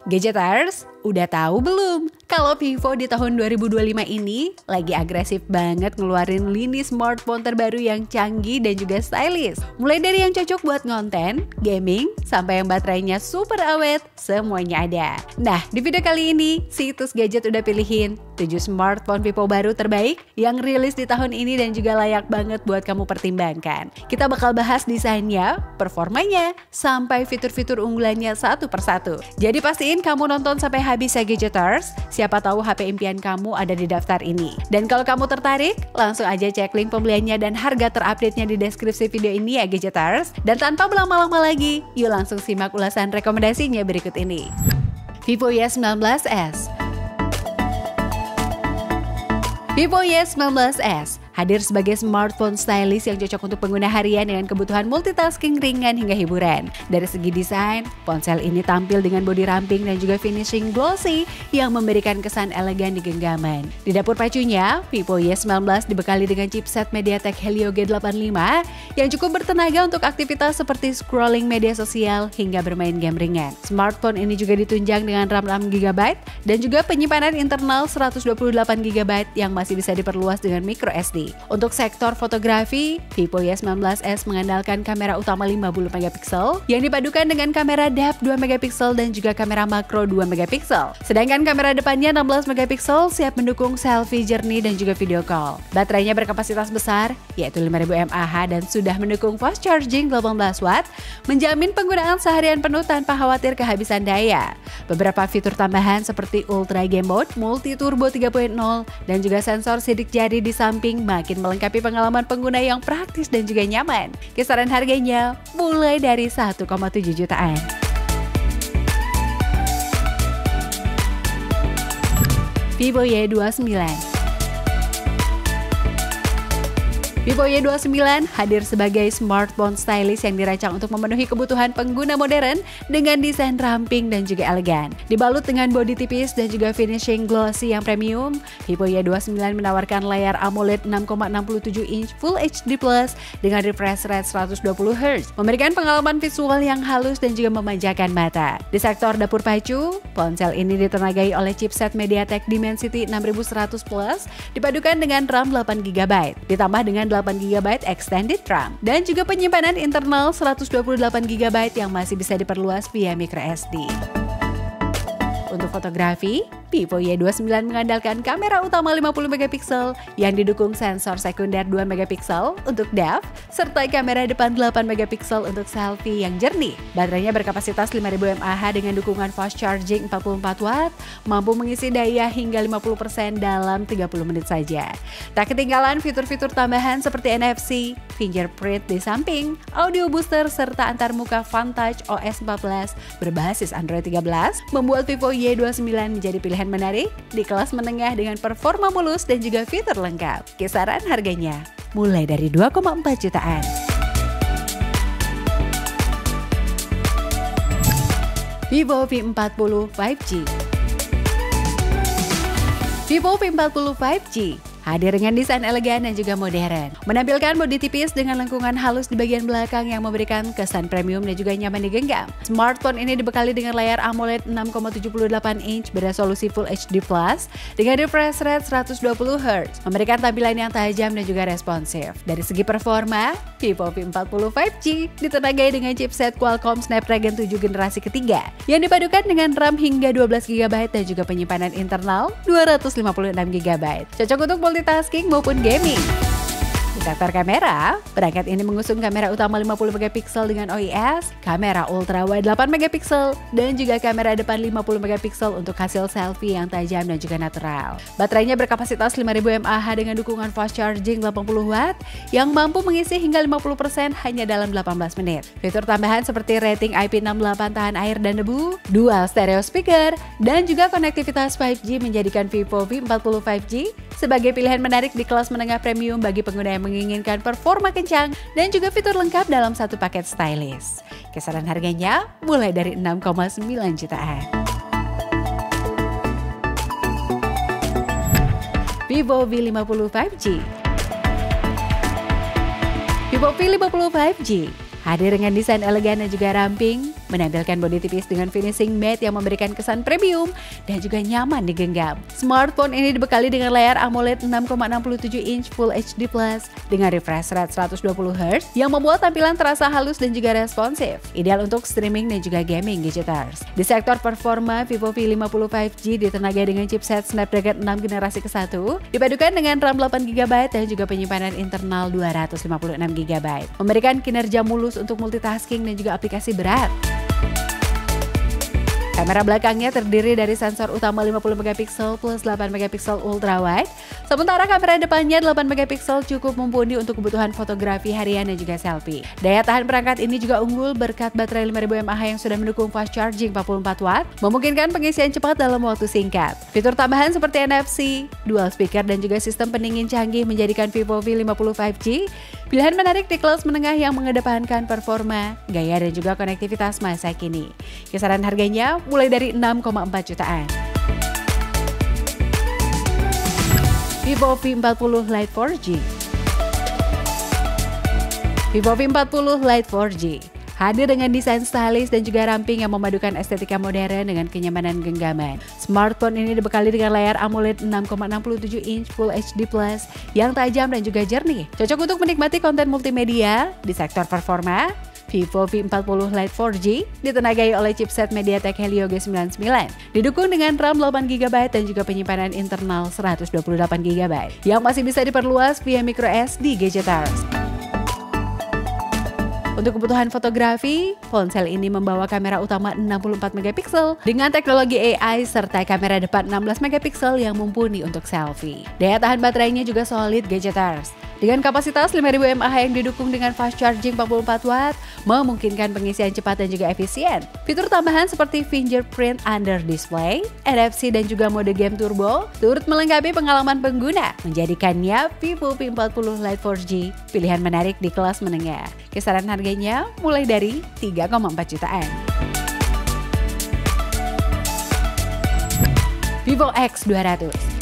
Gadgeters, udah tahu belum? Kalau Vivo di tahun 2025 ini lagi agresif banget ngeluarin lini smartphone terbaru yang canggih dan juga stylish. Mulai dari yang cocok buat konten, gaming, sampai yang baterainya super awet, semuanya ada. Nah, di video kali ini, situs Gadget udah pilihin 7 smartphone Vivo baru terbaik yang rilis di tahun ini dan juga layak banget buat kamu pertimbangkan. Kita bakal bahas desainnya, performanya, sampai fitur-fitur unggulannya satu persatu. Jadi pastiin kamu nonton sampai habis ya Gadgeters. Siapa tahu HP impian kamu ada di daftar ini. Dan kalau kamu tertarik, langsung aja cek link pembeliannya dan harga terupdate-nya di deskripsi video ini ya Gadgeters. Dan tanpa berlama-lama lagi, yuk langsung simak ulasan rekomendasinya berikut ini. Vivo Y19s. Vivo Y19s hadir sebagai smartphone stylish yang cocok untuk pengguna harian dengan kebutuhan multitasking ringan hingga hiburan. Dari segi desain, ponsel ini tampil dengan bodi ramping dan juga finishing glossy yang memberikan kesan elegan di genggaman. Di dapur pacunya, Vivo Y19 dibekali dengan chipset MediaTek Helio G85 yang cukup bertenaga untuk aktivitas seperti scrolling media sosial hingga bermain game ringan. Smartphone ini juga ditunjang dengan RAM 6GB dan juga penyimpanan internal 128GB yang masih bisa diperluas dengan microSD. Untuk sektor fotografi, Vivo Y19s mengandalkan kamera utama 50MP yang dipadukan dengan kamera depth 2MP dan juga kamera makro 2MP. Sedangkan kamera depannya 16MP siap mendukung selfie, journey, dan juga video call. Baterainya berkapasitas besar, yaitu 5000 mAh dan sudah mendukung fast charging 18W, menjamin penggunaan seharian penuh tanpa khawatir kehabisan daya. Beberapa fitur tambahan seperti Ultra Game Mode, Multi Turbo 3.0, dan juga sensor sidik jari di samping makin melengkapi pengalaman pengguna yang praktis dan juga nyaman. Kisaran harganya mulai dari 1,7 jutaan. Vivo Y29. Vivo Y29 hadir sebagai smartphone stylish yang dirancang untuk memenuhi kebutuhan pengguna modern dengan desain ramping dan juga elegan. Dibalut dengan bodi tipis dan juga finishing glossy yang premium, Vivo Y29 menawarkan layar AMOLED 6,67 inch Full HD Plus dengan refresh rate 120Hz, memberikan pengalaman visual yang halus dan juga memanjakan mata. Di sektor dapur pacu, ponsel ini ditenagai oleh chipset MediaTek Dimensity 6100 Plus dipadukan dengan RAM 8GB, ditambah dengan 8GB extended RAM dan juga penyimpanan internal 128GB yang masih bisa diperluas via microSD. Untuk fotografi, Vivo Y29 mengandalkan kamera utama 50MP yang didukung sensor sekunder 2MP untuk depth, serta kamera depan 8MP untuk selfie yang jernih. Baterainya berkapasitas 5000 mAh dengan dukungan fast charging 44W, mampu mengisi daya hingga 50% dalam 30 menit saja. Tak ketinggalan fitur-fitur tambahan seperti NFC, fingerprint di samping, audio booster, serta antarmuka Vantage OS 14 berbasis Android 13, membuat Vivo Y29 menjadi pilihan menarik di kelas menengah dengan performa mulus dan juga fitur lengkap. Kisaran harganya mulai dari 2,4 jutaan. Vivo V40 5G. Vivo V40 5G hadir dengan desain elegan dan juga modern. Menampilkan bodi tipis dengan lengkungan halus di bagian belakang yang memberikan kesan premium dan juga nyaman digenggam. Smartphone ini dibekali dengan layar AMOLED 6,78 inch beresolusi Full HD Plus dengan refresh rate 120Hz, memberikan tampilan yang tajam dan juga responsif. Dari segi performa, Vivo V40 5G ditenagai dengan chipset Qualcomm Snapdragon 7 generasi ketiga yang dipadukan dengan RAM hingga 12GB dan juga penyimpanan internal 256GB. Cocok untuk multitasking maupun gaming. Di sektor kamera, perangkat ini mengusung kamera utama 50MP dengan OIS, kamera ultra wide 8MP, dan juga kamera depan 50MP untuk hasil selfie yang tajam dan juga natural. Baterainya berkapasitas 5000 mAh dengan dukungan fast charging 80W yang mampu mengisi hingga 50% hanya dalam 18 menit. Fitur tambahan seperti rating IP68 tahan air dan debu, dual stereo speaker, dan juga konektivitas 5G menjadikan Vivo V40 5G sebagai pilihan menarik di kelas menengah premium bagi pengguna yang menginginkan performa kencang dan juga fitur lengkap dalam satu paket stylish. Kisaran harganya mulai dari 6,9 jutaan. Vivo V50 5G. Vivo V50 5G hadir dengan desain elegan dan juga ramping, menampilkan bodi tipis dengan finishing matte yang memberikan kesan premium dan juga nyaman digenggam. Smartphone ini dibekali dengan layar AMOLED 6,67 inch Full HD Plus dengan refresh rate 120Hz yang membuat tampilan terasa halus dan juga responsif. Ideal untuk streaming dan juga gaming gadgeters. Di sektor performa, Vivo V50 5G ditenagai dengan chipset Snapdragon 6 generasi ke-1, dipadukan dengan RAM 8GB dan juga penyimpanan internal 256GB. Memberikan kinerja mulus untuk multitasking dan juga aplikasi berat. Kamera belakangnya terdiri dari sensor utama 50MP plus 8MP ultrawide, sementara kamera depannya 8MP cukup mumpuni untuk kebutuhan fotografi harian dan juga selfie. Daya tahan perangkat ini juga unggul berkat baterai 5000 mAh yang sudah mendukung fast charging 44 watt, memungkinkan pengisian cepat dalam waktu singkat. Fitur tambahan seperti NFC, dual speaker dan juga sistem pendingin canggih menjadikan Vivo V50 5G pilihan menarik di kelas menengah yang mengedepankan performa, gaya dan juga konektivitas masa kini. Kisaran harganya mulai dari 6,4 jutaan. Vivo V40 Lite 4G. Vivo V40 Lite 4G hadir dengan desain stylish dan juga ramping yang memadukan estetika modern dengan kenyamanan genggaman. Smartphone ini dibekali dengan layar AMOLED 6,67 inch Full HD Plus yang tajam dan juga jernih. Cocok untuk menikmati konten multimedia. Di sektor performa, Vivo V40 Lite 4G ditenagai oleh chipset MediaTek Helio G99. Didukung dengan RAM 8GB dan juga penyimpanan internal 128GB yang masih bisa diperluas via microSD gadgeters. Untuk kebutuhan fotografi, ponsel ini membawa kamera utama 64MP dengan teknologi AI serta kamera depan 16MP yang mumpuni untuk selfie. Daya tahan baterainya juga solid gadgeters. Dengan kapasitas 5000 mAh yang didukung dengan fast charging 44 watt, memungkinkan pengisian cepat dan juga efisien. Fitur tambahan seperti fingerprint under display, NFC dan juga mode game turbo turut melengkapi pengalaman pengguna, menjadikannya Vivo V40 Lite 4G pilihan menarik di kelas menengah. Kisaran harganya mulai dari 3,4 jutaan. Vivo X200.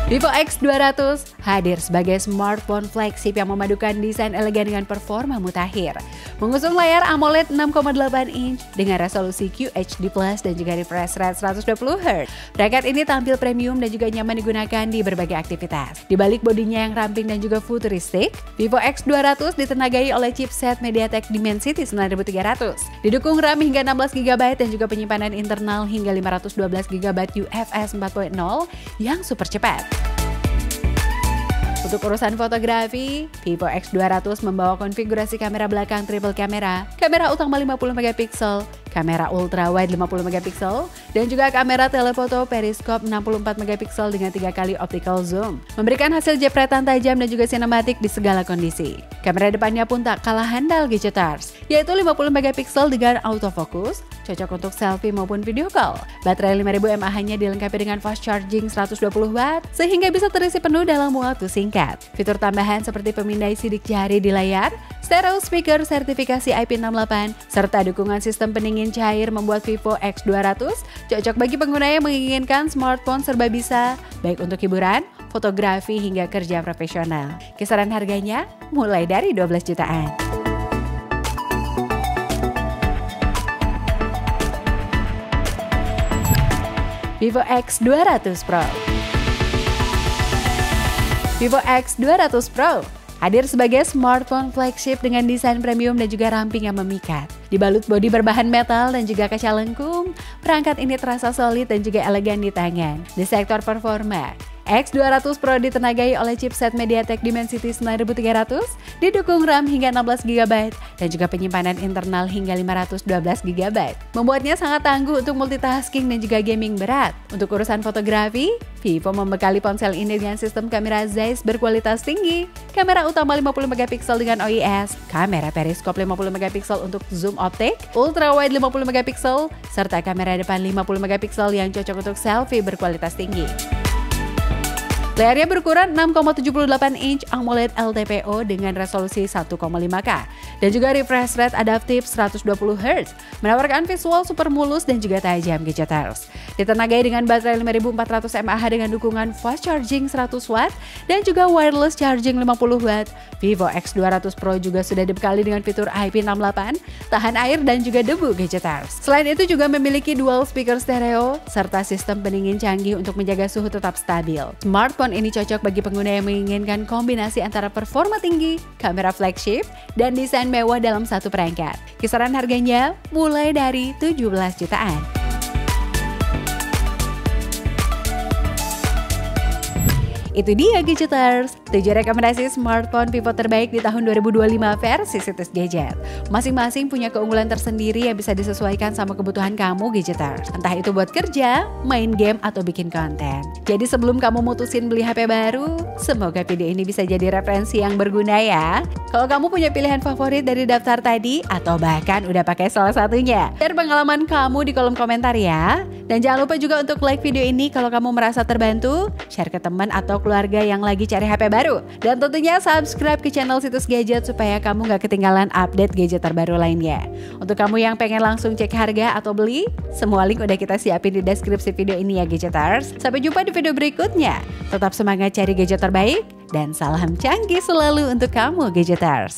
Vivo X200 hadir sebagai smartphone flagship yang memadukan desain elegan dengan performa mutakhir. Mengusung layar AMOLED 6,8 inch dengan resolusi QHD+ dan juga refresh rate 120Hz. Perangkat ini tampil premium dan juga nyaman digunakan di berbagai aktivitas. Di balik bodinya yang ramping dan juga futuristik, Vivo X200 ditenagai oleh chipset MediaTek Dimensity 9300. Didukung RAM hingga 16GB dan juga penyimpanan internal hingga 512GB UFS 4.0 yang super cepat. Untuk urusan fotografi, Vivo X200 membawa konfigurasi kamera belakang triple kamera utama 50MP, kamera ultrawide 50MP, dan juga kamera telefoto periskop 64MP dengan 3 kali optical zoom, memberikan hasil jepretan tajam dan juga sinematik di segala kondisi. Kamera depannya pun tak kalah handal gadgeters, yaitu 50MP dengan autofocus, cocok untuk selfie maupun video call. Baterai 5000 mAh-nya dilengkapi dengan fast charging 120 watt sehingga bisa terisi penuh dalam waktu singkat. Fitur tambahan seperti pemindai sidik jari di layar, stereo speaker sertifikasi IP68, serta dukungan sistem pendingin cair membuat Vivo X200 cocok bagi pengguna yang menginginkan smartphone serba bisa, baik untuk hiburan, fotografi hingga kerja profesional. Kisaran harganya mulai dari 12 jutaan. Vivo X200 Pro. Vivo X200 Pro hadir sebagai smartphone flagship dengan desain premium dan juga ramping yang memikat. Dibalut bodi berbahan metal dan juga kaca lengkung, perangkat ini terasa solid dan juga elegan di tangan. Di sektor performa, X200 Pro ditenagai oleh chipset MediaTek Dimensity 9300, didukung RAM hingga 16GB dan juga penyimpanan internal hingga 512GB. Membuatnya sangat tangguh untuk multitasking dan juga gaming berat. Untuk urusan fotografi, Vivo membekali ponsel ini dengan sistem kamera Zeiss berkualitas tinggi, kamera utama 50MP dengan OIS, kamera periskop 50MP untuk zoom optik, ultrawide 50MP, serta kamera depan 50MP yang cocok untuk selfie berkualitas tinggi. Layarnya berukuran 6,78 inch AMOLED LTPO dengan resolusi 1,5K Dan juga refresh rate adaptif 120Hz, menawarkan visual super mulus dan juga tajam gadgeters. Ditenagai dengan baterai 5400 mAh dengan dukungan fast charging 100W dan juga wireless charging 50W, Vivo X200 Pro juga sudah dibekali dengan fitur IP68, tahan air dan juga debu gadgeters. Selain itu juga memiliki dual speaker stereo serta sistem pendingin canggih untuk menjaga suhu tetap stabil. Smartphone ini cocok bagi pengguna yang menginginkan kombinasi antara performa tinggi, kamera flagship, dan desain mewah dalam satu perangkat. Kisaran harganya mulai dari 17 jutaan. Itu dia Gadgeters, 7 rekomendasi smartphone Vivo terbaik di tahun 2025 versi Situs Gadget. Masing-masing punya keunggulan tersendiri yang bisa disesuaikan sama kebutuhan kamu Gadgeters. Entah itu buat kerja, main game, atau bikin konten. Jadi sebelum kamu mutusin beli HP baru, semoga video ini bisa jadi referensi yang berguna ya. Kalau kamu punya pilihan favorit dari daftar tadi, atau bahkan udah pakai salah satunya, share pengalaman kamu di kolom komentar ya. Dan jangan lupa juga untuk like video ini kalau kamu merasa terbantu, share ke teman atau keluarga yang lagi cari HP baru. Dan tentunya subscribe ke channel Situs Gadget supaya kamu gak ketinggalan update gadget terbaru lainnya. Untuk kamu yang pengen langsung cek harga atau beli, semua link udah kita siapin di deskripsi video ini ya Gadgeters. Sampai jumpa di video berikutnya. Tetap semangat cari gadget terbaik dan salam canggih selalu untuk kamu Gadgeters.